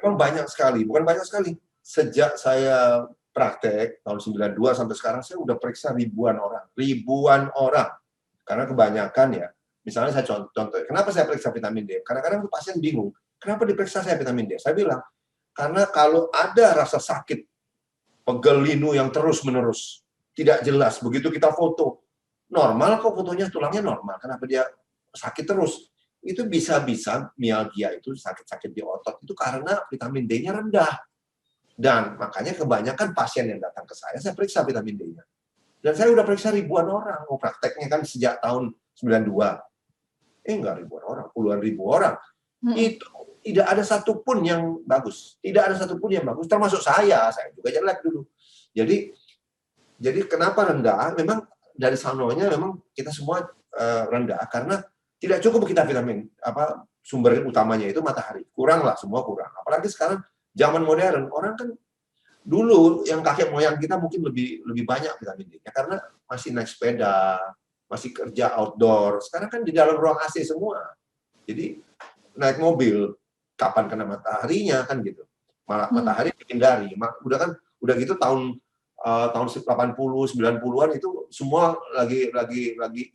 memang banyak sekali, bukan banyak sekali. Sejak saya praktek tahun 92 sampai sekarang saya udah periksa ribuan orang. Karena kebanyakan ya, misalnya saya contoh, kenapa saya periksa vitamin D? Kadang-kadang pasien bingung, kenapa diperiksa saya vitamin D? Saya bilang, karena kalau ada rasa sakit, pegel linu yang terus-menerus, tidak jelas, begitu kita foto, normal kok fotonya, tulangnya normal, kenapa dia sakit terus? Itu bisa-bisa mialgia itu sakit-sakit di otot, itu karena vitamin D-nya rendah. Dan makanya kebanyakan pasien yang datang ke saya periksa vitamin D-nya. Dan saya udah periksa ribuan orang. Prakteknya kan sejak tahun 92. Enggak ribuan orang, puluhan ribu orang. Itu tidak ada satupun yang bagus. Tidak ada satupun yang bagus, termasuk saya juga jelek dulu. Jadi kenapa rendah? Memang dari sanonya memang kita semua rendah karena tidak cukup kita vitamin. Sumber utamanya itu matahari. Kurang lah, semua kurang. Apalagi sekarang zaman modern, orang kan dulu yang kakek moyang kita mungkin lebih banyak vitamin D-nya karena masih naik sepeda, masih kerja outdoor. Sekarang kan di dalam ruang AC semua. Jadi naik mobil, kapan kena mataharinya kan gitu. Malah matahari dihindari. Udah gitu tahun 80 90-an itu semua lagi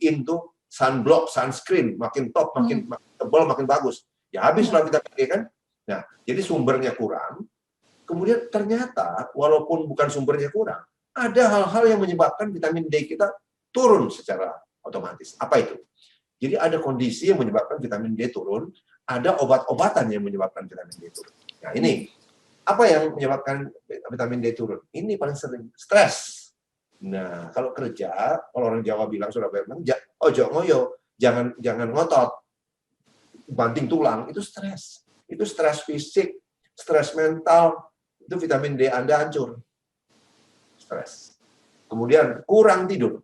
in tuh sunblock, sunscreen, makin top, makin tebal, makin bagus. Ya habislah vitamin D kan. Nah, jadi sumbernya kurang. Kemudian ternyata walaupun bukan sumbernya kurang, ada hal-hal yang menyebabkan vitamin D kita turun secara otomatis. Apa itu? Jadi ada kondisi yang menyebabkan vitamin D turun, ada obat-obatan yang menyebabkan vitamin D turun. Nah ini, apa yang menyebabkan vitamin D turun? Ini paling sering, stres. Nah, kalau kerja, kalau orang Jawa bilang, Surabaya bilang, ojo ngoyo, jangan ngotot, banting tulang, itu stres. Itu stres fisik, stres mental, itu vitamin D Anda hancur. Stres. Kemudian kurang tidur.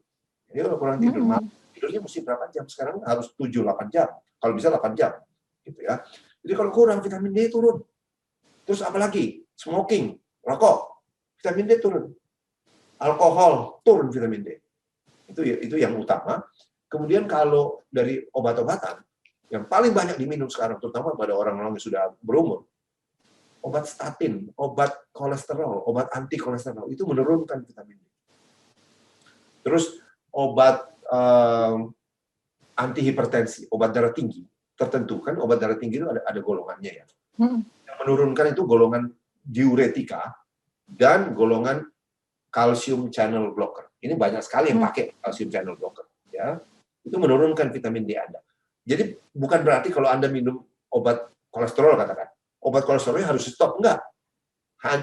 Jadi kalau kurang tidur, tidurnya mesti berapa jam? Sekarang harus 7-8 jam. Kalau bisa 8 jam. Gitu ya. Jadi kalau kurang, vitamin D turun. Terus apa lagi? Smoking, rokok, vitamin D turun. Alkohol, turun vitamin D. Itu yang utama. Kemudian kalau dari obat-obatan, yang paling banyak diminum sekarang, terutama pada orang-orang yang sudah berumur, obat statin, obat kolesterol, obat anti kolesterol, itu menurunkan vitamin D. Terus obat anti hipertensi, obat darah tinggi, tertentu kan obat darah tinggi itu ada golongannya ya. Yang menurunkan itu golongan diuretika dan golongan calcium channel blocker. Ini banyak sekali yang pakai calcium channel blocker. Ya, itu menurunkan vitamin D Anda. Jadi bukan berarti kalau Anda minum obat kolesterol katakan, obat kolesterolnya harus stop, enggak.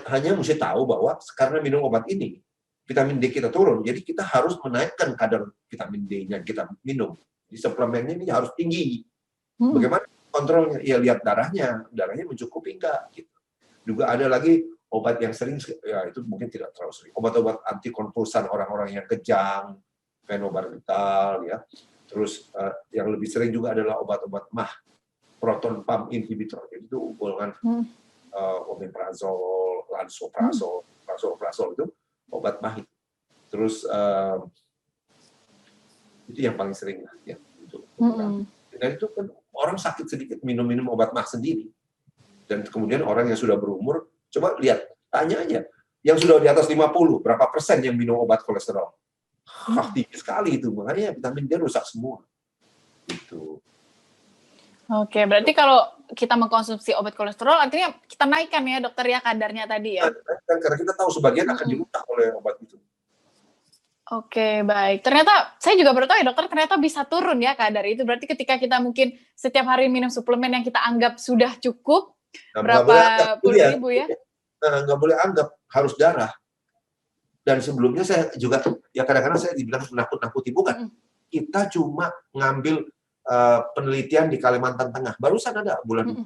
Hanya mesti tahu bahwa karena minum obat ini, vitamin D kita turun, jadi kita harus menaikkan kadar vitamin D-nya kita minum. Di suplemennya ini harus tinggi. Bagaimana kontrolnya? Ya lihat darahnya mencukupi enggak. Gitu. Juga ada lagi obat yang sering, ya itu mungkin tidak terlalu sering. Obat-obat anti konvulsan orang-orang yang kejang, fenobarbital, ya. Terus yang lebih sering juga adalah obat-obat MAH, proton pump inhibitor. Itu golongan omeprazol, lansoprazol itu obat MAH itu. Terus itu yang paling sering lah ya untuk dan itu kan orang sakit sedikit minum obat MAH sendiri. Dan kemudian orang yang sudah berumur, coba lihat, tanya aja, yang sudah di atas 50, berapa persen yang minum obat kolesterol? Tinggi sekali itu, makanya vitamin D rusak semua. Gitu. Oke, berarti kalau kita mengkonsumsi obat kolesterol, artinya kita naikkan ya dokter ya kadarnya tadi ya? Karena kita tahu sebagian akan dirusak oleh obat itu. Oke, baik. Ternyata, saya juga baru tahu ya dokter, ternyata bisa turun ya kadar itu. Berarti ketika kita mungkin setiap hari minum suplemen yang kita anggap sudah cukup, berapa puluh ribu ya? Nggak boleh anggap, harus darah. Dan sebelumnya saya juga, ya kadang-kadang saya dibilang menakut-nakuti, bukan. Kita cuma ngambil penelitian di Kalimantan Tengah. Barusan ada bulan,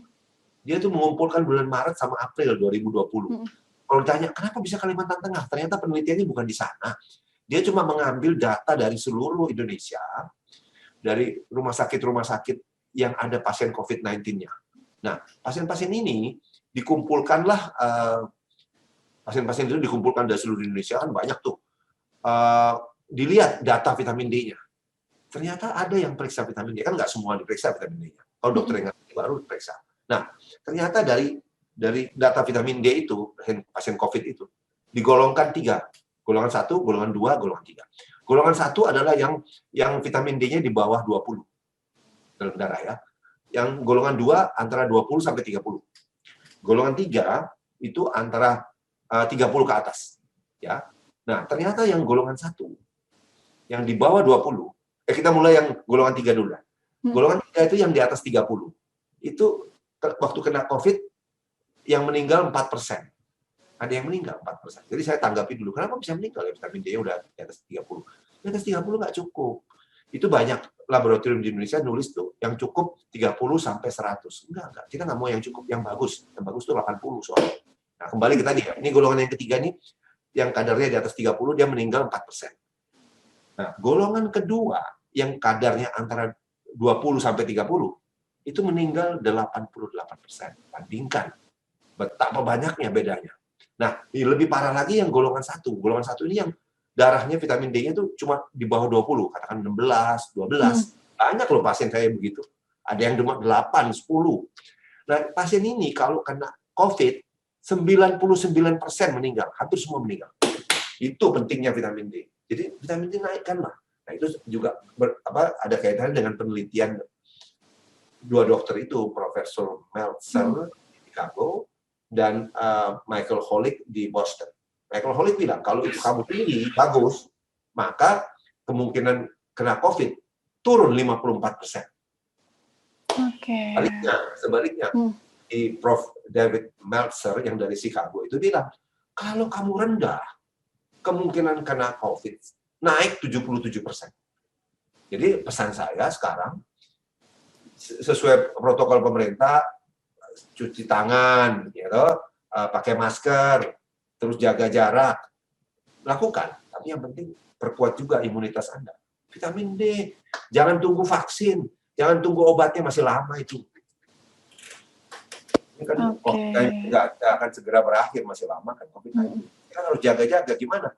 dia tuh mengumpulkan bulan Maret sama April 2020. Kalau ditanya, kenapa bisa Kalimantan Tengah? Ternyata penelitiannya bukan di sana. Dia cuma mengambil data dari seluruh Indonesia, dari rumah sakit yang ada pasien COVID-19-nya. Nah, pasien-pasien ini dikumpulkanlah, pasien-pasien itu dikumpulkan dari seluruh Indonesia, kan banyak tuh. Dilihat data vitamin D-nya. Ternyata ada yang periksa vitamin D, kan nggak semua diperiksa vitamin D-nya. Kalau dokter yang ngerti baru diperiksa. Nah, ternyata dari dari data vitamin D itu, pasien COVID itu, digolongkan 3. Golongan 1, golongan 2, golongan 3. Golongan 1 adalah yang vitamin D-nya di bawah 20 dalam darah ya. Yang golongan 2 antara 20 sampai 30. Golongan 3 itu antara 30 ke atas. Ya. Nah, ternyata yang golongan 1, yang di bawah 20, kita mulai yang golongan 3 dulu. Golongan 3 itu yang di atas 30. Itu waktu kena COVID, yang meninggal 4%. Ada yang meninggal 4%. Jadi saya tanggapi dulu, kenapa bisa meninggal ya vitamin D udah di atas 30? Di atas 30 nggak cukup. Itu banyak laboratorium di Indonesia nulis tuh, yang cukup 30 sampai 100. Enggak. Kita nggak mau yang cukup, yang bagus. Yang bagus tuh 80 soalnya. Nah, kembali ke tadi ya. Ini golongan yang ketiga nih, yang kadarnya di atas 30, dia meninggal 4%. Nah, golongan kedua, yang kadarnya antara 20 sampai 30, itu meninggal 88%. Bandingkan. Betapa banyaknya bedanya. Nah, lebih parah lagi yang golongan 1. Golongan 1 ini yang darahnya vitamin D-nya tuh cuma di bawah 20, katakan 16, 12. Banyak loh pasien saya begitu. Ada yang cuma 8, 10. Nah, pasien ini kalau kena COVID, 99% meninggal. Hampir semua meninggal. Itu pentingnya vitamin D. Jadi vitamin D naikkanlah. Nah, itu juga ada kaitannya dengan penelitian 2 dokter itu, Profesor Meltzer di Chicago dan Michael Holick di Boston. Michael Holick bilang, kalau itu kamu tinggi, bagus, maka kemungkinan kena COVID turun 54%. Oke. Sebaliknya, di Prof. David Meltzer yang dari Chicago itu bilang, kalau kamu rendah, kemungkinan kena COVID naik 77%. Jadi pesan saya sekarang, sesuai protokol pemerintah, cuci tangan, gitu, pakai masker, terus jaga jarak, lakukan. Tapi yang penting perkuat juga imunitas Anda. Vitamin D, jangan tunggu vaksin, jangan tunggu obatnya masih lama itu. Ini kan nggak akan segera berakhir, masih lama kan COVID-19. Kita harus jaga-jaga gimana?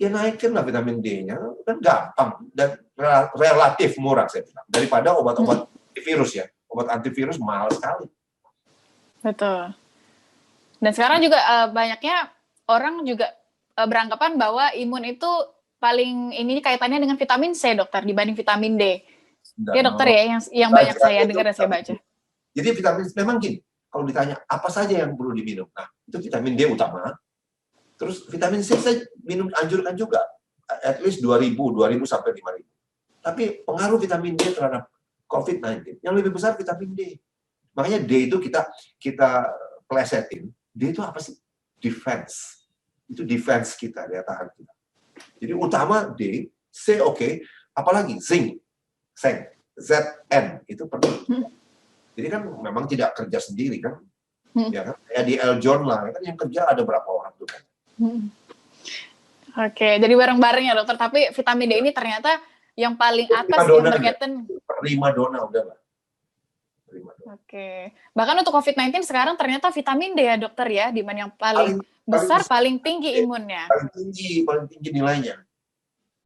Ya naikkanlah vitamin D-nya, kan gampang dan relatif murah saya bilang. Daripada obat-obat antivirus ya. Obat antivirus mahal sekali. Betul. Dan sekarang juga banyaknya orang juga beranggapan bahwa imun itu paling ini kaitannya dengan vitamin C, dokter, dibanding vitamin D. Ya dokter ya, yang banyak saya dengar dan saya baca. Jadi vitamin C memang gini, kalau ditanya apa saja yang perlu diminum, nah itu vitamin D utama. Terus vitamin C saya anjurkan juga, at least 2.000 sampai 5.000. Tapi pengaruh vitamin D terhadap COVID-19 yang lebih besar vitamin D. Makanya D itu kita plesetin. D itu apa sih? Defense. Itu defense kita, daya tahan kita. Jadi utama D, C oke, apalagi zinc, Zn itu perlu. Jadi kan memang tidak kerja sendiri kan, ya kan? Kayak di El John lah, kan yang kerja ada berapa orang tuh kan? Oke, jadi bareng-bareng ya dokter. Tapi vitamin D ini ternyata yang paling atas yang berkaitan. Prima dona udah lah. Oke. Bahkan untuk COVID-19 sekarang ternyata vitamin D ya dokter ya, di mana yang paling besar, paling tinggi imunnya. Paling tinggi nilainya.